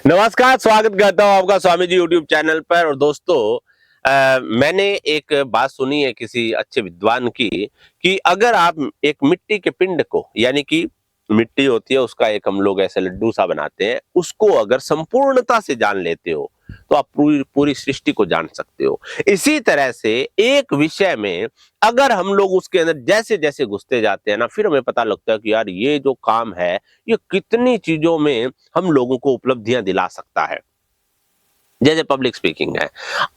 नमस्कार, स्वागत करता हूँ आपका स्वामी जी यूट्यूब चैनल पर। और दोस्तों, मैंने एक बात सुनी है किसी अच्छे विद्वान की कि अगर आप एक मिट्टी के पिंड को, यानी कि मिट्टी होती है उसका एक हम लोग ऐसे लड्डू सा बनाते हैं, उसको अगर संपूर्णता से जान लेते हो तो आप पूरी पूरी सृष्टि को जान सकते हो। इसी तरह से एक विषय में अगर हम लोग उसके अंदर जैसे जैसे घुसते जाते हैं ना, फिर हमें पता लगता है कि यार ये जो काम है ये कितनी चीजों में हम लोगों को उपलब्धियां दिला सकता है। जैसे पब्लिक स्पीकिंग है।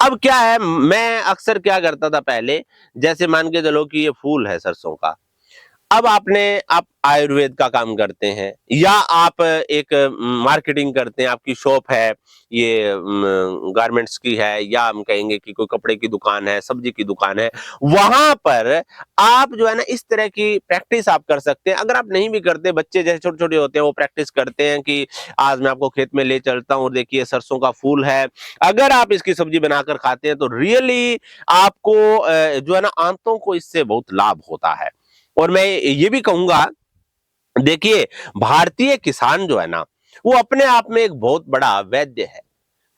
अब क्या है, मैं अक्सर क्या करता था पहले, जैसे मान के चलो कि ये फूल है सरसों का। अब आप आयुर्वेद का काम करते हैं या आप एक मार्केटिंग करते हैं, आपकी शॉप है, ये गारमेंट्स की है, या हम कहेंगे कि कोई कपड़े की दुकान है, सब्जी की दुकान है। वहां पर आप जो है ना, इस तरह की प्रैक्टिस आप कर सकते हैं। अगर आप नहीं भी करते, बच्चे जैसे छोटे छोटे होते हैं वो प्रैक्टिस करते हैं कि आज मैं आपको खेत में ले चलता हूँ, देखिए सरसों का फूल है, अगर आप इसकी सब्जी बनाकर खाते हैं तो रियली आपको जो है ना, आंतों को इससे बहुत लाभ होता है। और मैं ये भी कहूंगा, देखिए, भारतीय किसान जो है ना, वो अपने आप में एक बहुत बड़ा वैद्य है,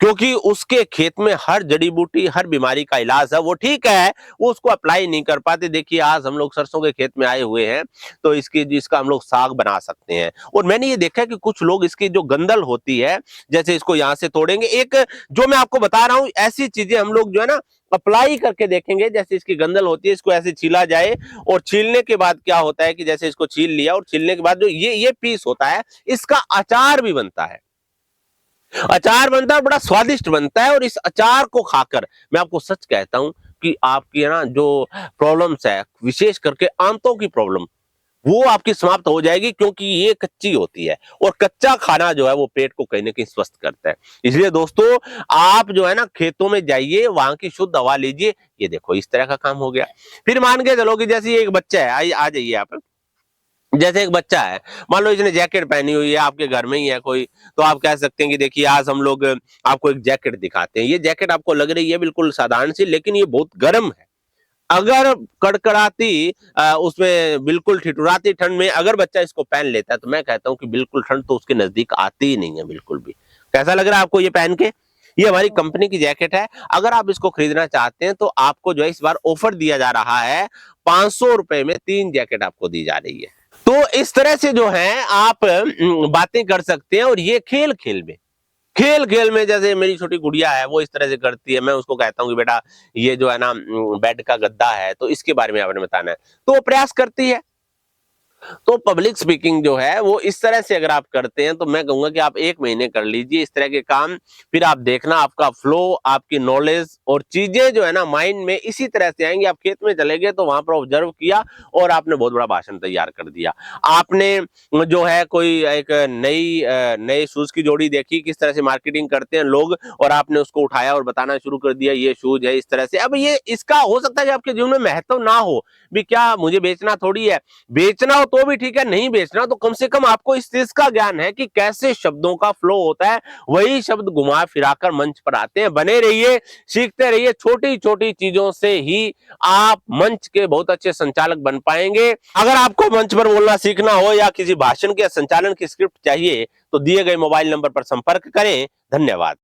क्योंकि उसके खेत में हर जड़ी बूटी, हर बीमारी का इलाज है। वो ठीक है, वो उसको अप्लाई नहीं कर पाते। देखिए, आज हम लोग सरसों के खेत में आए हुए हैं, तो इसका हम लोग साग बना सकते हैं। और मैंने ये देखा है कि कुछ लोग इसकी जो गंदल होती है, जैसे इसको यहाँ से तोड़ेंगे, एक जो मैं आपको बता रहा हूँ, ऐसी चीजें हम लोग जो है ना अप्लाई करके देखेंगे। जैसे इसकी गंदल होती है, इसको ऐसे छीला जाए, और छीलने के बाद क्या होता है कि जैसे इसको छील लिया और छीलने के बाद जो ये पीस होता है, इसका अचार भी बनता है। अचार बनता है, बड़ा स्वादिष्ट बनता है। और इस अचार को खाकर मैं आपको सच कहता हूं कि आपकी ना जो प्रॉब्लम्स है, विशेष करके आंतों की प्रॉब्लम, वो आपकी समाप्त हो जाएगी, क्योंकि ये कच्ची होती है। और कच्चा खाना जो है वो पेट को कहीं ना कहीं स्वस्थ करता है। इसलिए दोस्तों, आप जो है ना खेतों में जाइए, वहां की शुद्ध हवा लीजिए। ये देखो, इस तरह का काम हो गया। फिर मान के चलो कि जैसे ये एक बच्चा है, आ जाइए आप। जैसे एक बच्चा है, मान लो इसने जैकेट पहनी हुई है, आपके घर में ही है कोई, तो आप कह सकते हैं कि देखिए, आज हम लोग आपको एक जैकेट दिखाते हैं। ये जैकेट आपको लग रही है बिल्कुल साधारण सी, लेकिन ये बहुत गर्म है। अगर कड़कड़ाती उसमें बिल्कुल ठिठुराती ठंड में अगर बच्चा इसको पहन लेता है, तो मैं कहता हूँ कि बिल्कुल ठंड तो उसके नजदीक आती ही नहीं है, बिल्कुल भी। कैसा लग रहा है आपको ये पहन के? ये हमारी कंपनी की जैकेट है। अगर आप इसको खरीदना चाहते हैं तो आपको जो है इस बार ऑफर दिया जा रहा है, 500 रुपए में 3 जैकेट आपको दी जा रही है। तो इस तरह से जो है आप बातें कर सकते हैं। और ये खेल खेल में, खेल खेल में, जैसे मेरी छोटी गुड़िया है, वो इस तरह से करती है। मैं उसको कहता हूँ कि बेटा, ये जो है ना बेड का गद्दा है, तो इसके बारे में आपने बताना है, तो वो प्रयास करती है। तो पब्लिक स्पीकिंग जो है वो इस तरह से अगर आप करते हैं, तो मैं कहूंगा कि आप 1 महीने कर लीजिए इस तरह के काम। फिर आप देखना, आपका फ्लो, आपकी नॉलेज और चीजें जो है ना माइंड में इसी तरह से आएंगी। आप खेत में चले गए तो वहां पर ऑब्जर्व किया और आपने बहुत बड़ा भाषण तैयार कर दिया। आपने जो है कोई एक नई शूज की जोड़ी देखी, किस तरह से मार्केटिंग करते हैं लोग, और आपने उसको उठाया और बताना शुरू कर दिया, ये शूज है इस तरह से। अब ये इसका हो सकता है कि आपके जीवन में महत्व ना हो भी, क्या मुझे बेचना थोड़ी है, बेचना हो तो भी ठीक है, नहीं बेचना तो कम से कम आपको इस चीज का ज्ञान है कि कैसे शब्दों का फ्लो होता है। वही शब्द घुमा फिराकर मंच पर आते हैं। बने रहिए, सीखते रहिए। छोटी छोटी चीजों से ही आप मंच के बहुत अच्छे संचालक बन पाएंगे। अगर आपको मंच पर बोलना सीखना हो या किसी भाषण के संचालन की स्क्रिप्ट चाहिए, तो दिए गए मोबाइल नंबर पर संपर्क करें। धन्यवाद।